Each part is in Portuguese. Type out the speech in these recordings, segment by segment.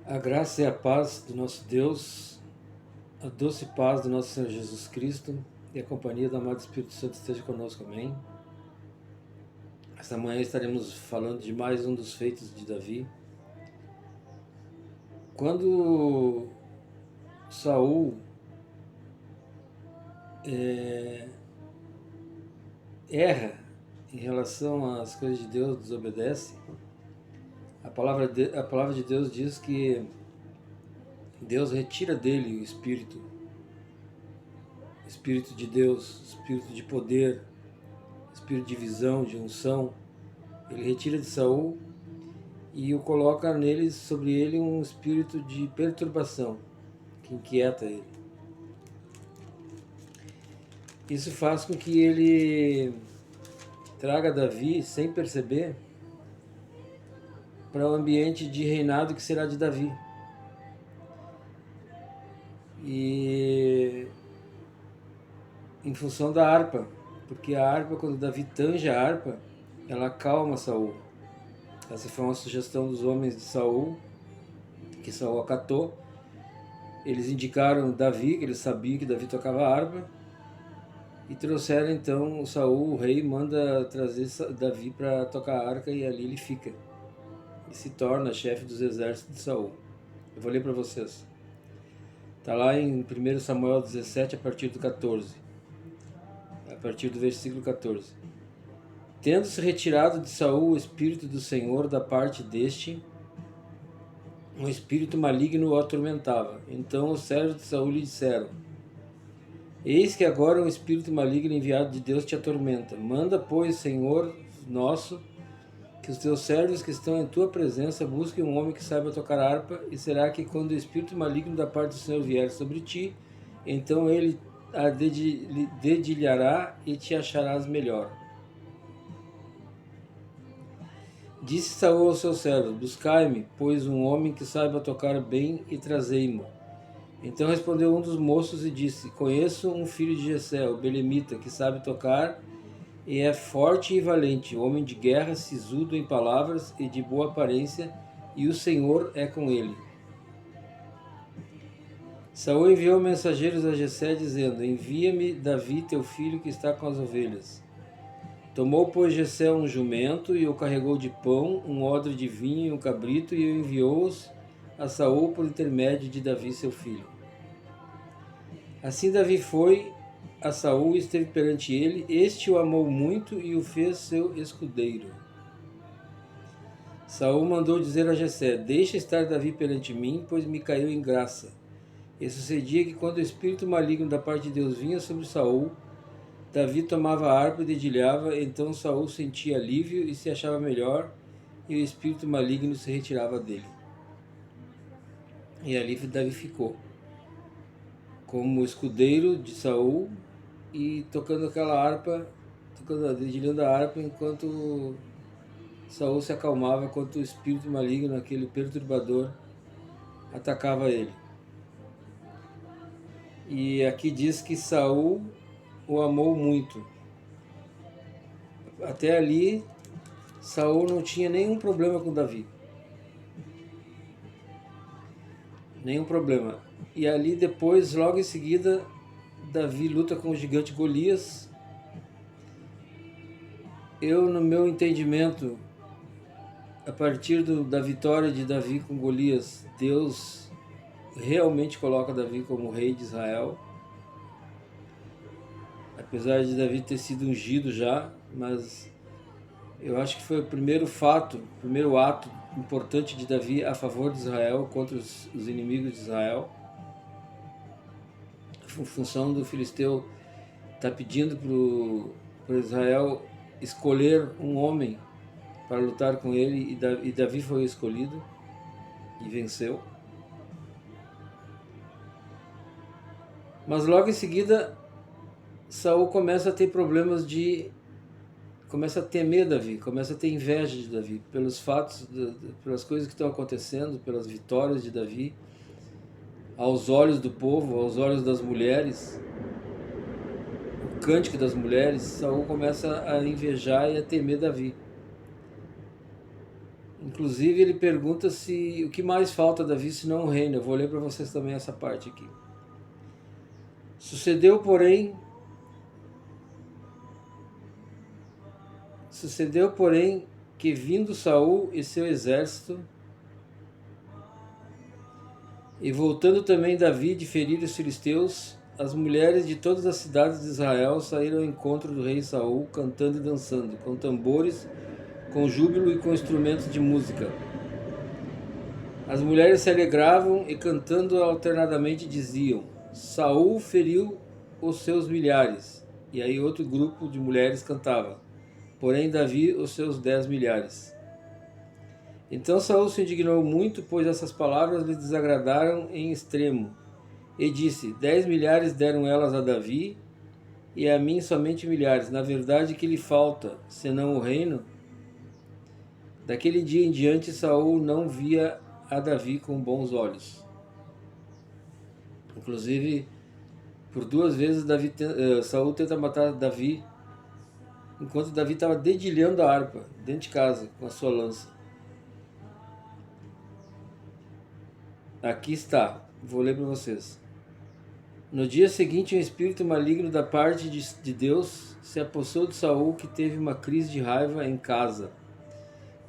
A graça e a paz do nosso Deus, a doce paz do nosso Senhor Jesus Cristo e a companhia do amado Espírito Santo esteja conosco, amém? Esta manhã estaremos falando de mais um dos feitos de Davi. Quando Saul erra em relação às coisas de Deus, desobedece, a palavra de Deus diz que Deus retira dele o Espírito de Deus, Espírito de poder, Espírito de visão, de unção. Ele retira de Saul e o coloca sobre ele um espírito de perturbação que inquieta ele. Isso faz com que ele traga Davi, sem perceber, para o ambiente de reinado que será de Davi. E em função da harpa, porque a harpa, quando Davi tange a harpa, ela acalma Saul. Essa foi uma sugestão dos homens de Saul, que Saul acatou. Eles indicaram Davi, que eles sabiam que Davi tocava harpa, e trouxeram então Saul, o rei, manda trazer Davi para tocar a harpa, e ali ele fica. E se torna chefe dos exércitos de Saul. Eu vou ler para vocês. Está lá em 1 Samuel 17, a partir do 14. A partir do versículo 14. Tendo-se retirado de Saul o Espírito do Senhor da parte deste, um espírito maligno o atormentava. Então os servos de Saul lhe disseram: Eis que agora um espírito maligno enviado de Deus te atormenta. Manda, pois, Senhor nosso, que os teus servos que estão em tua presença busquem um homem que saiba tocar harpa, e será que quando o espírito maligno da parte do Senhor vier sobre ti, então ele a dedilhará e te acharás melhor. Disse Saul aos seus servos: Buscai-me, pois, um homem que saiba tocar bem, e trazei-mo. Então respondeu um dos moços e disse: Conheço um filho de Jessé, o belemita, que sabe tocar e é forte e valente, homem de guerra, sisudo em palavras e de boa aparência, e o Senhor é com ele. Saul enviou mensageiros a Jessé, dizendo: Envia-me Davi, teu filho, que está com as ovelhas. Tomou, pois, Jessé um jumento e o carregou de pão, um odre de vinho e um cabrito, e enviou-os a Saul por intermédio de Davi, seu filho. Assim Davi foi a Saul e esteve perante ele. Este o amou muito e o fez seu escudeiro. Saul mandou dizer a Jessé: Deixa estar Davi perante mim, pois me caiu em graça. E sucedia que quando o espírito maligno da parte de Deus vinha sobre Saul, Davi tomava a harpa e dedilhava. Então Saul sentia alívio e se achava melhor, e o espírito maligno se retirava dele. E ali Davi ficou como escudeiro de Saul e tocando aquela harpa, dedilhando a harpa, enquanto Saul se acalmava, enquanto o espírito maligno, aquele perturbador, atacava ele. E aqui diz que Saul o amou muito. Até ali, Saul não tinha nenhum problema com Davi. Nenhum problema. E ali depois, logo em seguida, Davi luta com o gigante Golias. Eu, no meu entendimento, a partir da vitória de Davi com Golias, Deus realmente coloca Davi como rei de Israel. Apesar de Davi ter sido ungido já, mas eu acho que foi o primeiro ato importante de Davi a favor de Israel contra os inimigos de Israel. Em função do filisteu estar pedindo para Israel escolher um homem para lutar com ele, e Davi foi escolhido e venceu. Mas logo em seguida, Saul começa a ter problemas começa a temer Davi, começa a ter inveja de Davi, pelos fatos, pelas coisas que estão acontecendo, pelas vitórias de Davi, aos olhos do povo, aos olhos das mulheres, o cântico das mulheres. Saul começa a invejar e a temer Davi. Inclusive ele pergunta se o que mais falta a Davi se não o reino. Eu vou ler para vocês também essa parte aqui. Sucedeu, porém, que vindo Saul e seu exército, e voltando também Davi de ferir os filisteus, as mulheres de todas as cidades de Israel saíram ao encontro do rei Saul, cantando e dançando, com tambores, com júbilo e com instrumentos de música. As mulheres se alegravam e cantando alternadamente diziam: Saul feriu os seus milhares. E aí outro grupo de mulheres cantava: porém Davi os seus 10 milhares. Então Saul se indignou muito, pois essas palavras lhe desagradaram em extremo. E disse: 10 milhares deram elas a Davi, e a mim somente milhares. Na verdade, que lhe falta, senão o reino? Daquele dia em diante, Saul não via a Davi com bons olhos. Inclusive, por 2 vezes Saul tenta matar Davi, enquanto Davi estava dedilhando a harpa dentro de casa com a sua lança. Aqui está, vou ler para vocês. No dia seguinte, um espírito maligno da parte de Deus se apossou de Saul, que teve uma crise de raiva em casa.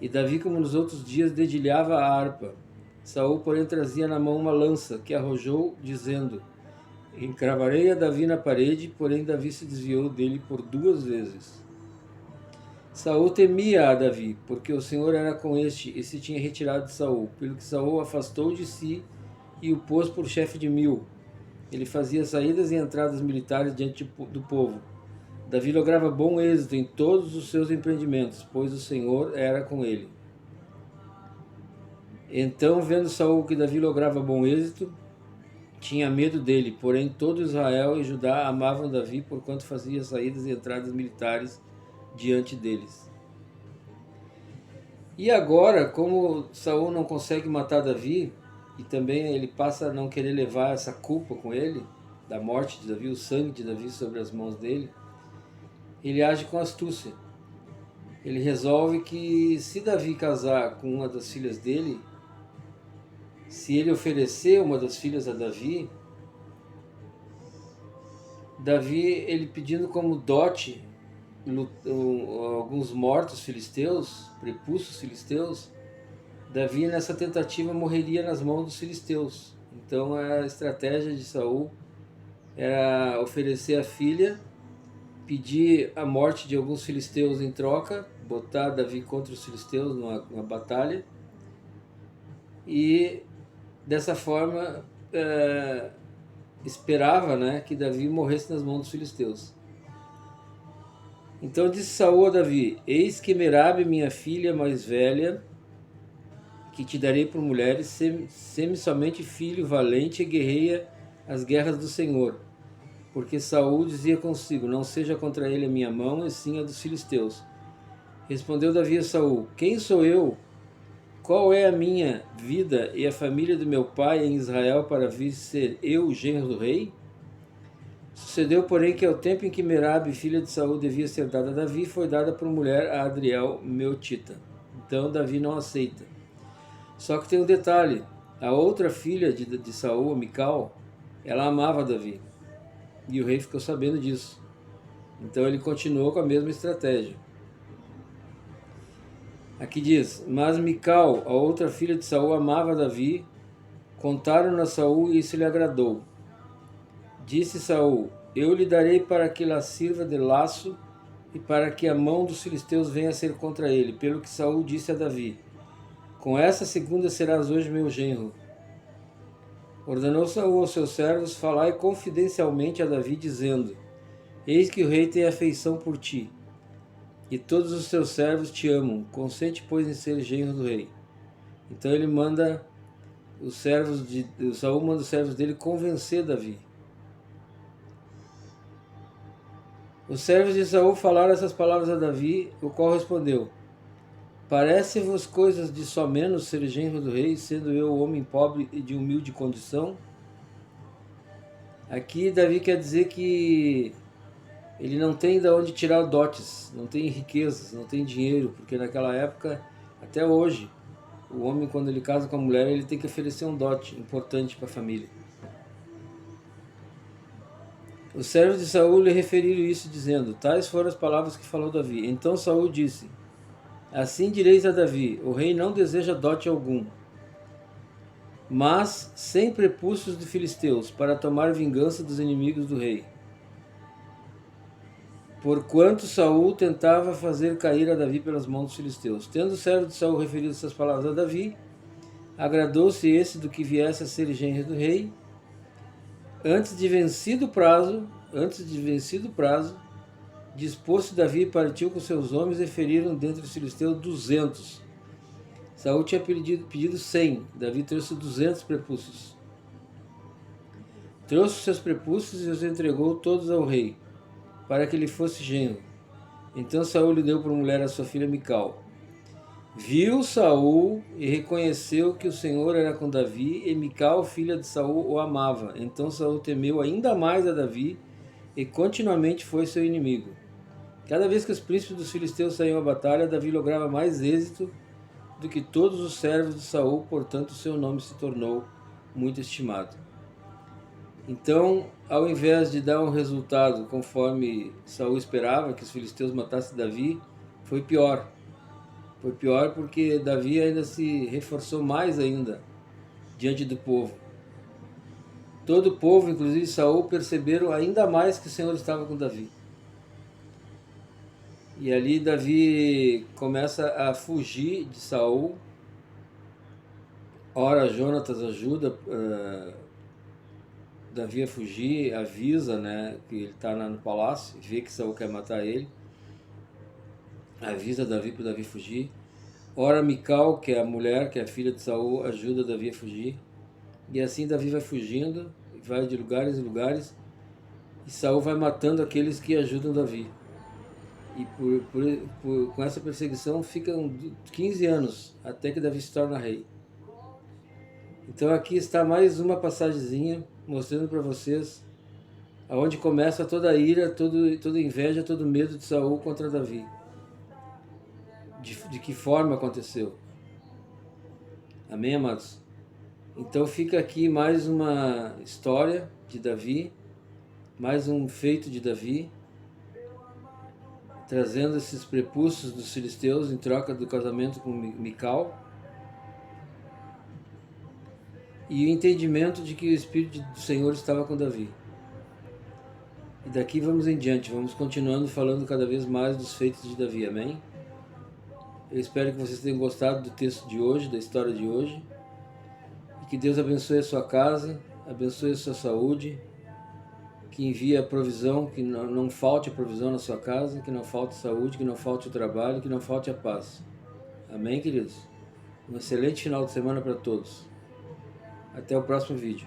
E Davi, como nos outros dias, dedilhava a harpa. Saul, porém, trazia na mão uma lança, que arrojou, dizendo: encravarei a Davi na parede, porém Davi se desviou dele por 2 vezes. Saul temia a Davi, porque o Senhor era com este e se tinha retirado de Saul, pelo que Saul afastou de si e o pôs por chefe de 1000. Ele fazia saídas e entradas militares diante do povo. Davi lograva bom êxito em todos os seus empreendimentos, pois o Senhor era com ele. Então, vendo Saul que Davi lograva bom êxito, tinha medo dele, porém todo Israel e Judá amavam Davi, porquanto fazia saídas e entradas militares diante deles. E agora, como Saul não consegue matar Davi, e também ele passa a não querer levar essa culpa com ele, da morte de Davi, o sangue de Davi sobre as mãos dele, ele age com astúcia. Ele resolve que se Davi casar com uma das filhas dele, se ele oferecer uma das filhas a Davi, ele pedindo como dote alguns mortos filisteus, prepulsos filisteus, Davi nessa tentativa morreria nas mãos dos filisteus. Então a estratégia de Saul era oferecer a filha, pedir a morte de alguns filisteus em troca, botar Davi contra os filisteus numa batalha, e dessa forma esperava, né, que Davi morresse nas mãos dos filisteus. Então disse Saul a Davi: eis que Merabe, minha filha mais velha, que te darei por mulher, sê-me somente filho valente e guerreia as guerras do Senhor. Porque Saul dizia consigo: não seja contra ele a minha mão, e sim a dos filisteus. Respondeu Davi a Saul: quem sou eu? Qual é a minha vida e a família do meu pai em Israel para vir ser eu o genro do rei? Sucedeu, porém, que ao tempo em que Merabe, filha de Saul, devia ser dada a Davi, foi dada por mulher a Adriel, meotita. Então Davi não aceita. Só que tem um detalhe: a outra filha de Saul, Mical, ela amava Davi. E o rei ficou sabendo disso. Então ele continuou com a mesma estratégia. Aqui diz: mas Mical, a outra filha de Saul, amava Davi. Contaram-no a Saul e isso lhe agradou. Disse Saul: eu lhe darei para que la sirva de laço e para que a mão dos filisteus venha a ser contra ele. Pelo que Saul disse a Davi: com essa segunda serás hoje meu genro. Ordenou Saul aos seus servos: falai confidencialmente a Davi, dizendo: eis que o rei tem afeição por ti, e todos os seus servos te amam. Consente, pois, em ser genro do rei. Então ele manda Saul manda os servos dele convencer Davi. Os servos de Saul falaram essas palavras a Davi, o qual respondeu: parece-vos coisas de só menos ser genro do rei, sendo eu homem pobre e de humilde condição? Aqui Davi quer dizer que ele não tem de onde tirar dotes, não tem riquezas, não tem dinheiro, porque naquela época, até hoje, O homem, quando ele casa com a mulher, ele tem que oferecer um dote importante para a família. Os servos de Saul lhe referiram isso, dizendo: tais foram as palavras que falou Davi. Então Saul disse: assim direis a Davi: o rei não deseja dote algum, mas 100 prepúcios de filisteus, para tomar vingança dos inimigos do rei. Porquanto Saul tentava fazer cair a Davi pelas mãos dos filisteus. Tendo o servo de Saul referido essas palavras a Davi, agradou-se esse do que viesse a ser genro do rei. Antes de vencido o prazo, dispôs-se Davi e partiu com seus homens e feriram dentre os filisteus 200. Saul tinha pedido 100, Davi trouxe 200 prepúcios. Trouxe seus prepúcios e os entregou todos ao rei, para que ele fosse genro. Então Saul lhe deu por mulher a sua filha Mical. Viu Saul e reconheceu que o Senhor era com Davi, e Mical, filha de Saul, o amava. Então Saul temeu ainda mais a Davi e continuamente foi seu inimigo. Cada vez que os príncipes dos filisteus saíam à batalha, Davi lograva mais êxito do que todos os servos de Saul, portanto seu nome se tornou muito estimado. Então, ao invés de dar um resultado conforme Saul esperava, que os filisteus matassem Davi, foi pior. Foi pior porque Davi ainda se reforçou mais ainda diante do povo. Todo o povo, inclusive Saul, perceberam ainda mais que o Senhor estava com Davi. E ali Davi começa a fugir de Saul. Ora, Jonatas ajuda Davi a fugir, avisa, né, que ele está no palácio, vê que Saul quer matar ele, avisa Davi para Davi fugir. Ora, Mical, que é a mulher, que é a filha de Saul, ajuda Davi a fugir. E assim Davi vai fugindo, vai de lugares em lugares, e Saul vai matando aqueles que ajudam Davi. E com essa perseguição ficam 15 anos, até que Davi se torna rei. Então aqui está mais uma passagemzinha mostrando para vocês aonde começa toda a ira, toda a inveja, todo o medo de Saul contra Davi. De que forma aconteceu. Amém, amados? Então fica aqui mais uma história de Davi, mais um feito de Davi, trazendo esses prepúcios dos filisteus em troca do casamento com Mical. E o entendimento de que o Espírito do Senhor estava com Davi. E daqui vamos em diante, vamos continuando falando cada vez mais dos feitos de Davi, amém? Eu espero que vocês tenham gostado do texto de hoje, da história de hoje. E que Deus abençoe a sua casa, abençoe a sua saúde, que envie a provisão, que não falte a provisão na sua casa, que não falte saúde, que não falte o trabalho, que não falte a paz. Amém, queridos? Um excelente final de semana para todos. Até o próximo vídeo.